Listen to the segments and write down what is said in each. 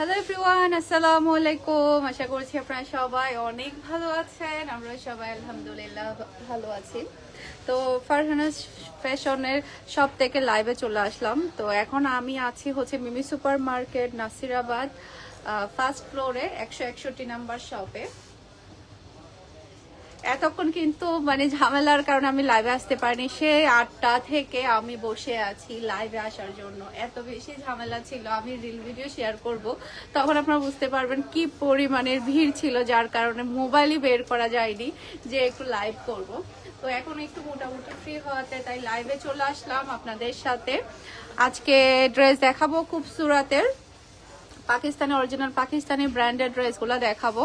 Hello everyone, আসসালামু আলাইকুম। আশা করছি আপনারা সবাই অনেক ভালো আছেন। আমরা সবাই আলহামদুলিল্লাহ ভালো আছি। তো ফারহানাস ফ্যাশনের সব থেকে লাইভে চলে আসলাম। তো এখন আমি আছি হচ্ছে মিমি সুপার মার্কেট নাসিরাবাদ ফার্স্ট ফ্লোরে 161 নাম্বার শপে। এতক্ষণ কিন্তু মানে ঝামেলার কারণে আমি লাইভে আসতে পারিনি। সে 8টা থেকে আমি বসে আছি লাইভে আসার জন্য। এত বেশি ঝামেলা ছিল। আমি রিল ভিডিও শেয়ার করব, তখন আপনারা বুঝতে পারবেন কি পরিমাণের ভিড় ছিল, যার কারণে মোবাইলই বের করা যায়নি যে একটু লাইভ করব। তো এখন একটু মোটামুটি ফ্রি হওয়াতে তাই লাইভে চলে আসলাম আপনাদের সাথে। আজকে ড্রেস দেখাবো খুব সুরাতের পাকিস্তানি অরিজিনাল পাকিস্তানি ব্র্যান্ডেড ড্রেসগুলো দেখাবো।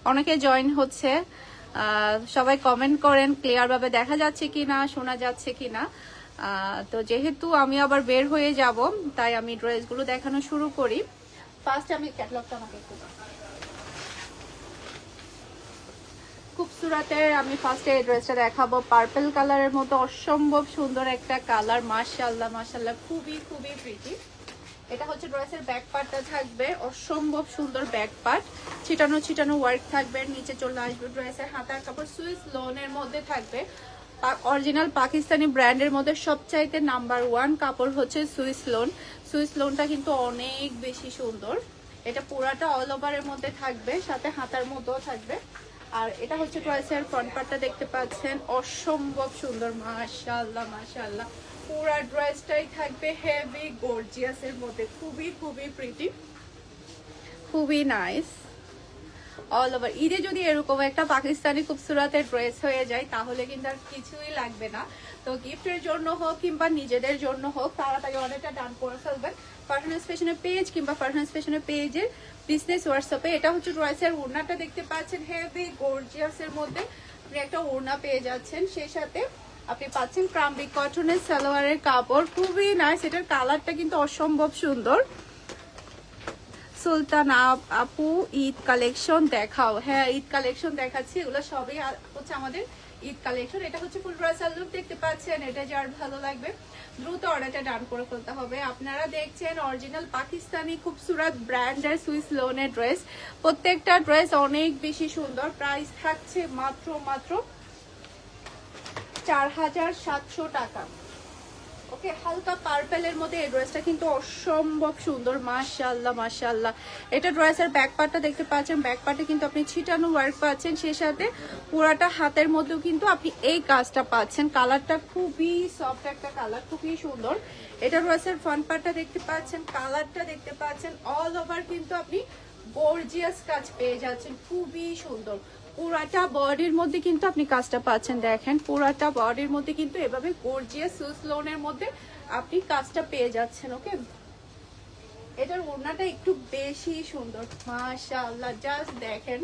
অনেকে জয়েন হচ্ছে, সবাই কমেন্ট করেন ক্লিয়ার ভাবে দেখা যাচ্ছে কিনা, শোনা যাচ্ছে কিনা। তো যেহেতু আমি আবার বের হয়ে যাব, তাই আমি ড্রেসগুলো দেখানো শুরু করি। ফার্স্ট আমি ক্যাটালগটা আমাকে একটু খুব সুরাতের আমি ফার্স্টে এই ড্রেসটা দেখাবো। পার্পল কালারের মতো অসম্ভব সুন্দর একটা কালার, মাশাআল্লাহ মাশাআল্লাহ, খুবই খুবই প্রিটি। এটা হচ্ছে ড্রেসের ব্যাক পার্টটা থাকবে অসম্ভব সুন্দর ব্যাক পার্ট, ছিটানো ছিটানো ওয়ার্ক থাকবে। নিচে চলে আসবে ড্রেসের হাতার কাপড় সুইস লোনের মধ্যে থাকবে। অরিজিনাল পাকিস্তানি ব্র্যান্ডের মধ্যে সবচাইতে নাম্বার 1 কাপড় হচ্ছে সুইস লোন। সুইস লোনটা কিন্তু অনেক বেশি সুন্দর। এটা পুরাটা অল ওভারের মধ্যে থাকবে, সাথে হাতার মধ্যেও থাকবে। আর এটা হচ্ছে ড্রেসের ফ্রন্ট পার্টটা দেখতে পাচ্ছেন অসম্ভব সুন্দর, মাশাআল্লাহ মাশাআল্লাহ। পুরা ড্রেসটাই থাকবে হেভি গর্জিয়াস এর মধ্যে, খুবই খুবই প্রিটি, খুবই নাইস। অল ওভার ঈদে যদি এরকম একটা পাকিস্তানি খুবসুরতের ড্রেস হয়ে যায় তাহলে কিন্তু আর কিছুই লাগবে না। তো গিফটের জন্য হোক কিংবা নিজেদের জন্য হোক, তাড়াতাড়ি অর্ডারটা ডান করে ফেলবেন ফারহানাস ফ্যাশনের পেজ কিংবা ফারহানাস ফ্যাশনের পেজের বিজনেস হোয়াটসঅ্যাপে। এটা হচ্ছে ড্রেসের ওড়নাটা দেখতে পাচ্ছেন হেভি গর্জিয়াস এর মধ্যে আপনি একটা ওড়না পেয়ে যাচ্ছেন। সেই সাথে আপনি পাচ্ছেন ক্রাম্বি কটনের সালোয়ারের কাপড়, খুবই নাইস। এটার কালারটা কিন্তু অসম্ভব সুন্দর। সুলতান আপু ঈদ কালেকশন দেখাও। হ্যাঁ, ঈদ কালেকশন দেখাচ্ছি, এগুলো সবই হচ্ছে আমাদের ঈদ কালেকশন। এটা হচ্ছে ফুল ড্রেসার লুক দেখতে পাচ্ছেন। এটা যার ভালো লাগবে দ্রুত অর্ডারটা ডান করে ফেলতে হবে। আপনারা দেখছেন অরিজিনাল পাকিস্তানি খুবসুরত ব্র্যান্ডের সুইস লোনের ড্রেস। প্রত্যেকটা ড্রেস অনেক বেশি সুন্দর। প্রাইস থাকছে মাত্র 4700 টাকা। ওকে, হালকা পার্পেলের মধ্যে এই ড্রেসটা কিন্তু অসম্ভব সুন্দর, মাশাআল্লাহ মাশাআল্লাহ। এটা ড্রেসের ব্যাক পার্টটা দেখতে পাচ্ছেন। ব্যাক পার্টে কিন্তু আপনি ছিটানো ওয়ার্ক পাচ্ছেন, সেই সাথে পুরাটা হাতের মধ্যেও কিন্তু আপনি এই কাজটা পাচ্ছেন। কালারটা খুবই সফট একটা কালার, খুবই সুন্দর। এটা ড্রেসের ফ্রন্ট পার্টটা দেখতে পাচ্ছেন, কালারটা দেখতে পাচ্ছেন। অল ওভার কিন্তু আপনি গর্জিয়াস কাজ পেয়ে যাচ্ছেন, খুবই সুন্দর। পুরাটা বডির মধ্যে কিন্তু আপনি কাজটা পাচ্ছেন, দেখেন পুরাটা বডির মধ্যে কিন্তু এভাবে গর্জিয়াস সুইস লোনের মধ্যে আপনি কাজটা পেয়ে যাচ্ছেন। ওকে, এটার ওড়নাটা একটু বেশি সুন্দর, মাশাআল্লাহ। জাস্ট দেখেন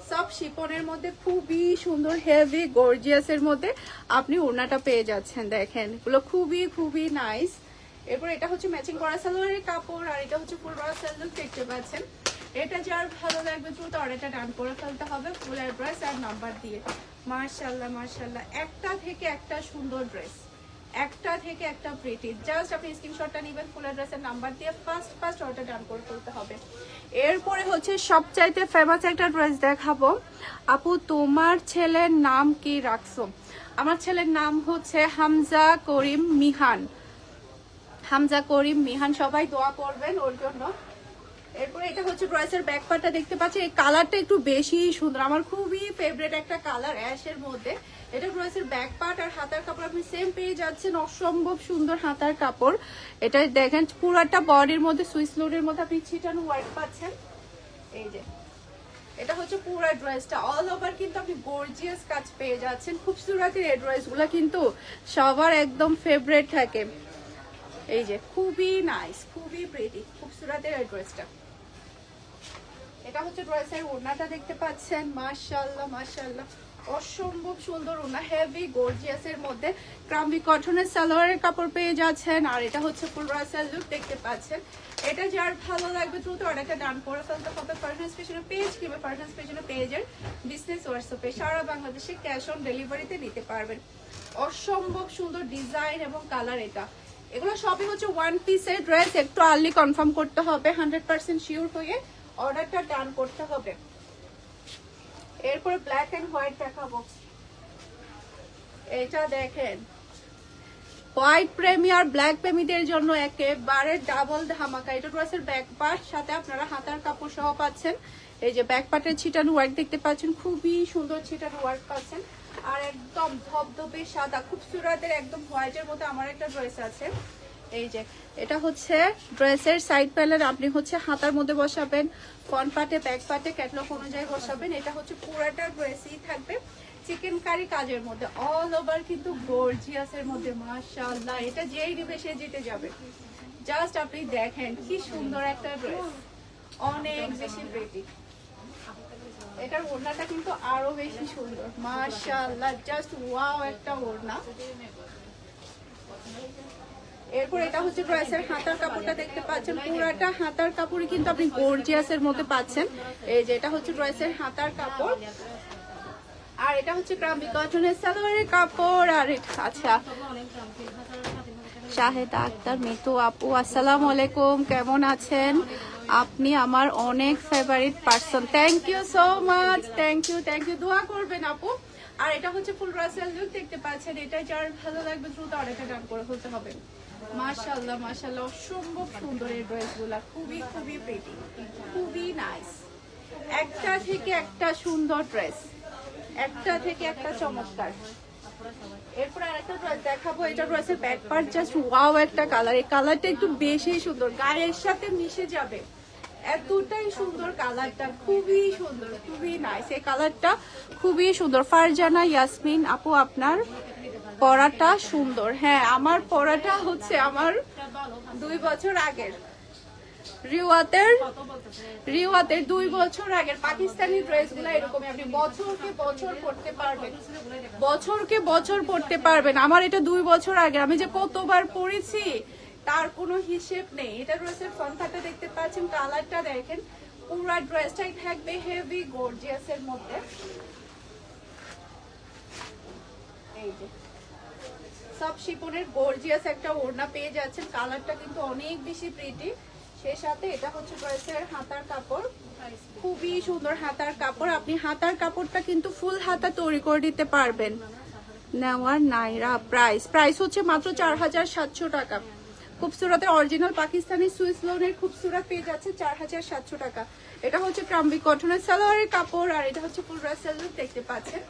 সব শিপনের মধ্যে খুবই সুন্দর হেভি গর্জিয়াস এর মধ্যে আপনি ওড়নাটা পেয়ে যাচ্ছেন। দেখেন এগুলো খুবই খুবই নাইস। এরপর এটা হচ্ছে ম্যাচিং করা সালোয়ারের কাপড়, আর এটা হচ্ছে ফুল বড় সালোয়ার দেখতে পাচ্ছেন। এটা যার ভালো লাগবে দ্রুত অর্ডারটা ডান করে ফেলতে হবে ফুল অ্যাড্রেস আর নাম্বার দিয়ে। মাশাআল্লাহ মাশাআল্লাহ, একটা থেকে একটা সুন্দর ড্রেস, একটা থেকে একটা প্রিটি। জাস্ট আপনি স্ক্রিনশটটা নেবেন, ফুল অ্যাড্রেসের নাম্বার দিয়ে ফার্স্ট অর্ডার ডান করে ফেলতে হবে। এরপরে হচ্ছে সবচাইতে ফেমাস একটা ড্রেস দেখাবো। আপু তোমার ছেলের নাম কি রাখছো? আমার ছেলের নাম হচ্ছে হামজা করিম মিহান। হামজা করিম মিহান, সবাই দোয়া করবেন ওর জন্য। এরপরে এটা হচ্ছে ড্রেসের ব্যাক পার্টটা দেখতে পাচ্ছি। এই কালারটা একটু বেশি সুন্দর, আমার খুবই ফেভারিট একটা কালার অ্যাশের মধ্যে। এটা ড্রেসের ব্যাক পার্ট আর হাতার কাপড় আপনি সেম পেয়ে যাচ্ছেন, অসম্ভব সুন্দর হাতার কাপড়। এটা দেখেন পুরাটা বডির মধ্যে সুইস লোডের মধ্যে আপনি ছিটানো ওয়ার্ক পাচ্ছেন। এই যে এটা হচ্ছে পুরো ড্রেসটা অল ওভার কিন্তু আপনি গর্জিয়াস কাজ পেয়ে যাচ্ছেন। খুবসুরতের এই ড্রেসগুলো কিন্তু সবার একদম ফেভারিট থাকে। এই যে খুবই নাইস, খুবই প্রিটি, খুবসুরতের এই ড্রেসটা। এটা হচ্ছে ড্রেসের ওড়নাটা দেখতে পাচ্ছেন, মাশাআল্লাহ মাশাআল্লাহ, অসম্ভব সুন্দর ওড়না হেভি গর্জিয়াস এর মধ্যে ক্রাম্বি কটনের সালোয়ারের কাপড় পেয়ে যাচ্ছেন। আর এটা হচ্ছে ফুল ড্রেসের লুক দেখতে পাচ্ছেন। এটা যার ভালো লাগবে দ্রুত অর্ডারটা ডান করে ফেলতে হবে ফারহানাস ফ্যাশনের পেজ কিংবা ফারহানাস ফ্যাশনের পেজের বিজনেস হোয়াটসঅ্যাপে। সারা বাংলাদেশে ক্যাশ অন ডেলিভারিতে নিতে পারবেন। অসম্ভব সুন্দর ডিজাইন এবং কালার। এগুলো সবই হচ্ছে ওয়ান পিসের ড্রেস, একটু আর্লি কনফার্ম করতে হবে 100% শিওর হয়ে অর্ডারটা ডান করতে হবে। এরপরে ব্ল্যাক এন্ড হোয়াইট দেখাবো। এটা দেখেন, হোয়াইট প্রেমী আর ব্ল্যাক প্রেমীদের জন্য একেবারে ডাবল ধামাকা। এটা ড্রেসের ব্যাক পার্ট, সাথে আপনারা হাতার কাপড় সহ পাচ্ছেন। এই যে ব্যাক পার্টের ছিটানো ওয়ার্ক দেখতে পাচ্ছেন, খুবই সুন্দর ছিটানো ওয়ার্ক পাচ্ছেন। আর একদম ধবধবে সাদা খুবসুরতের একদম হোয়াইটের মধ্যে আমার একটা ড্রেস আছে। এই যে এটা হচ্ছে ড্রেসের সাইড প্যানেল, আপনি হচ্ছে হাতার মধ্যে বসাবেন, ফ্রন্ট পার্টে ব্যাক পার্টে ক্যাটলগ অনুযায়ী বসাবেন। এটা হচ্ছে পুরাটা ড্রেসই থাকবে চিকেন কারি কাজের মধ্যে, অল ওভার কিন্তু গর্জিয়াসের মধ্যে। মাশাআল্লাহ, এটা যেই নেবে সে জিতে যাবে। জাস্ট আপনি দেখেন কি সুন্দর একটা ড্রেস, অনেক বেশি প্রিটি। এটার ওড়নাটা কিন্তু আরো বেশি সুন্দর, মাশাআল্লাহ, জাস্ট ওয়াও একটা ওড়না। এরপর এটা হচ্ছে ড্রেসের হাতার কাপড়টা দেখতে পাচ্ছেন, পুরাটা হাতার কাপড়ই কিন্তু আপনি গর্জিয়াসের মধ্যে পাচ্ছেন। এই যে এটা হচ্ছে ড্রেসের হাতার কাপড়, আর এটা হচ্ছে ক্রাম্বি কটনের সালোয়ারের কাপড়। আর আচ্ছা, শাহেদা আক্তার মিতু আপু, আসসালামু আলাইকুম, কেমন আছেন আপনি? আমার অনেক favourite person. Thank you so much, thank you, দোয়া করবেন আপু। আর এটা হচ্ছে ফুল রাসেল লুক দেখতে পাচ্ছেন, এটা যার ভালো লাগবে দ্রুত অর্ডারটা ডান করে ফেলতে হবে। মাশাআল্লাহ মাশাআল্লাহ, অসম্ভব সুন্দর এই ড্রেসগুলা, খুবই খুবই প্রিটি, খুবই নাইস। একটা থেকে একটা সুন্দর ড্রেস, একটা থেকে একটা চমৎকার। এরপর আরেকটা ড্রেস দেখাবো, এটা ড্রেসের ব্যাক পার্ট জাস্ট ওয়াও একটা কালার। এই কালারটা একটু বেশি সুন্দর, গায়ের সাথে মিশে যাবে, এতটাই সুন্দর কালারটা, খুবই সুন্দর, খুবই নাইস। এই কালারটা খুবই সুন্দর। ফারজানা ইয়াসমিন আপু, আপনার পরাটা সুন্দর। হ্যাঁ, আমার পরাটা হচ্ছে আমার 2 বছর আগের রিওয়াতের 2 বছর আগের পাকিস্তানি ড্রেসগুলো এরকমই, আপনি বছরকে বছর পড়তে পারবেন, বছরকে বছর পড়তে পারবেন। আমার এটা 2 বছর আগে, আমি যে কতবার পরেছি তার কোনো হিসেব নেই। এটা ড্রেসের ফ্রন্ট পার্টটা দেখতে পাচ্ছেন, কালারটা দেখেন, পুরো ড্রেসটাই থাকবে হেভি গর্জিয়াসের মধ্যে। এই যে সব শিপনের গর্জিয়াস একটা ওড়না পেয়ে যাচ্ছেন, কালারটা কিন্তু অনেক বেশি প্রিটি। সেই সাথে এটা হচ্ছে ড্রেসের হাতার কাপড়, খুবই সুন্দর হাতার কাপড়। আপনি হাতার কাপড়টা কিন্তু ফুল হাতা তৈরি করে দিতে পারবেন। নেওয়ার নাইরা প্রাইস হচ্ছে মাত্র 4700 টাকা। খুবসুরতের অরিজিনাল পাকিস্তানি সুইস লোনের খুবসুরত পেয়ে যাচ্ছে 4700 টাকা। এটা হচ্ছে ক্রাম্বি কটনের সালোয়ারের কাপড়, আর এটা হচ্ছে ফুল রাসেল লুক দেখতে পাচ্ছেন।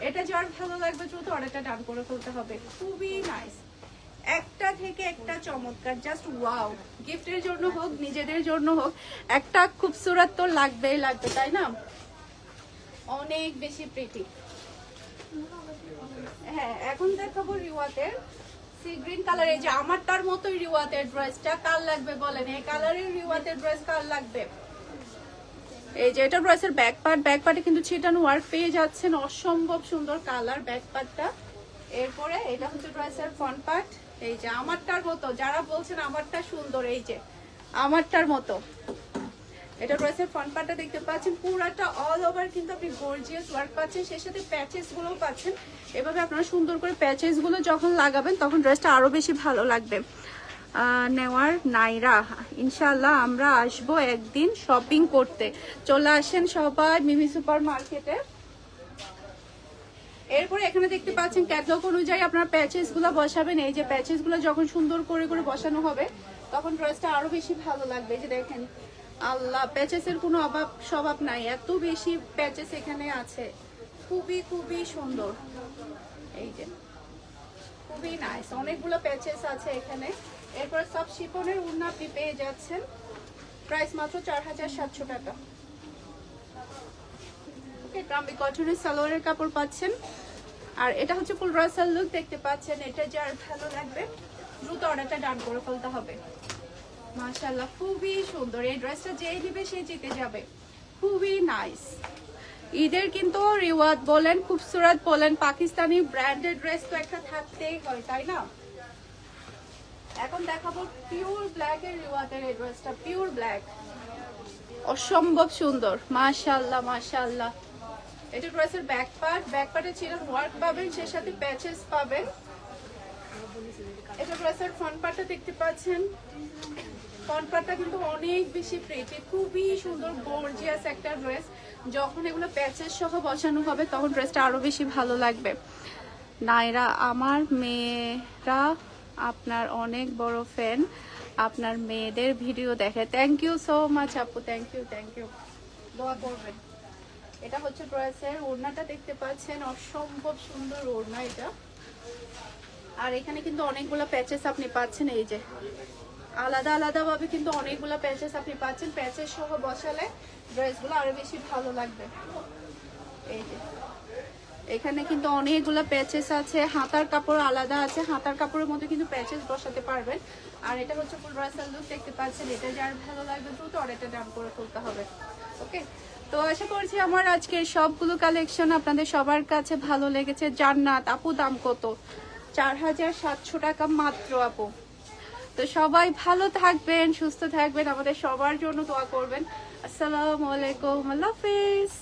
এটা যার ভালো লাগবে দ্রুত অর্ডারটা ডান করে ফেলতে হবে। খুবই নাইস, একটা থেকে একটা চমৎকার, জাস্ট ওয়াও। গিফটের জন্য হোক, নিজেদের জন্য হোক, একটা খুবসুরত তো লাগবেই লাগবে, তাই না? অনেক বেশি প্রিটি। হ্যাঁ, এখন দেখাবো রিওয়াতের সি গ্রিন কালার। এই যে আমারটার মতোই রিওয়াতের ড্রেসটা, কার লাগবে বলেন? এই কালারের রিওয়াতের ড্রেস কার লাগবে? এই যে এটা ড্রেসের ব্যাক পার্টে কিন্তু ছিটানো ওয়ার্ক পেয়ে যাচ্ছেন, অসম্ভব সুন্দর কালার ব্যাক পার্টটা। এরপরে এটা হচ্ছে ড্রেসের ফ্রন্ট পার্ট, এই যে আমারটার মতো, যারা বলছেন আমারটা সুন্দর, এই যে আমারটার মতো। এটা ড্রেসের ফ্রন্ট পার্টটা দেখতে পাচ্ছেন, পুরাটা অল ওভার কিন্তু আপনি গর্জিয়াস ওয়ার্ক পাচ্ছেন, সেই সাথে প্যাচেস গুলোও পাচ্ছেন। এভাবে আপনারা সুন্দর করে প্যাচেস গুলো যখন লাগাবেন তখন ড্রেসটা আরো বেশি ভালো লাগবে। নেওয়ার নাইরা, ইনশাল্লাহ আমরা আসবো একদিন শপিং করতে, চলে আসেন সবাই মিমি সুপার মার্কেটে। এরপরে এখানে দেখতে পাচ্ছেন ক্যাটলগ অনুযায়ী আপনার প্যাচেস গুলো বসাবেন। এই যে প্যাচেস গুলো যখন সুন্দর করে করে বসানো হবে তখন ড্রেসটা আরো বেশি ভালো লাগবে। এই যে দেখেন, আল্লাহ, প্যাচেসের কোনো অভাব স্বভাব নাই, এত বেশি প্যাচেস এখানে আছে, খুবই খুবই সুন্দর। এই যে খুবই নাইস, অনেকগুলো প্যাচেস আছে এখানে। এরপরে সব শিপনের ওড়না আপনি পেয়ে যাচ্ছেন, প্রাইস মাত্র 4700 টাকা। ওকে, ক্রাম্বি কটনের সালোয়ারের কাপড় পাচ্ছেন, আর এটা হচ্ছে ফুল রাসেল লুক দেখতে পাচ্ছেন। এটা যার ভালো লাগবে দ্রুত অর্ডারটা ডান করে ফেলতে হবে। মাশাআল্লাহ, খুবই সুন্দর। এই ড্রেসটা যেই নিবে সে জিতে যাবে, খুবই নাইস। ঈদের কিন্তু রিওয়াত বলেন, খুবসুরত বলেন, পাকিস্তানি ব্র্যান্ডেড ড্রেস তো একটা থাকতেই হয়, তাই না? এখন দেখাবো পিওর ব্ল্যাক এর রিওয়াতের এই ড্রেসটা, পিওর ব্ল্যাক, অসম্ভব সুন্দর। মাশাআল্লাহ মাশাআল্লাহ। এটা ড্রেসের ব্যাক পার্টে ছিলেন ওয়ার্ক পাবেন, সেই সাথে প্যাচেস পাবেন। এটা ড্রেসের ফ্রন্ট পার্টটা দেখতে পাচ্ছেন, ফ্রন্ট পার্টটা কিন্তু অনেক বেশি প্রিটি, খুবই সুন্দর গর্জিয়াস একটা ড্রেস। যখন এগুলো প্যাচেস সহ বসানো হবে তখন ড্রেসটা আরো বেশি ভালো লাগবে। নাইরা, আমার মেয়েরা আপনার অনেক বড় ফ্যান, আপনার মেয়েদের ভিডিও দেখে। থ্যাংক ইউ সো মাচ আপু, থ্যাংক ইউ থ্যাংক ইউ, দোয়া করবেন। এটা হচ্ছে ড্রেসের ওড়নাটা দেখতে পাচ্ছেন, অসম্ভব সুন্দর ওড়না এটা। আর এখানে কিন্তু অনেকগুলো প্যাচেস আপনি পাচ্ছেন, এই যে আলাদা আলাদা ভাবে কিন্তু অনেকগুলো প্যাচেস আপনি পাচ্ছেন। প্যাচেস সহ বসালে ড্রেসগুলো আরো বেশি ভালো লাগবে। এই যে এখানে কিন্তু অনেকগুলো প্যাচেস আছে, হাতার কাপড় আলাদা আছে, হাতার কাপড়ের মধ্যে কিন্তু প্যাচেস বসাতে পারবেন। আর এটা হচ্ছে ফুল ড্রেসের লুক দেখতে পাচ্ছেন। এটা যার ভালো লাগবে দ্রুত অর্ডারটা ডান করে ফেলতে হবে। ওকে, তো আশা করছি আমার আজকের সবগুলো কালেকশন আপনাদের সবার কাছে ভালো লেগেছে। জান্নাত আপু, দাম কত? 4700 টাকা মাত্র আপু। তো সবাই ভালো থাকবেন, সুস্থ থাকবেন, আমাদের সবার জন্য দোয়া করবেন। আসসালামু আলাইকুম, আল্লাহ হাফেজ।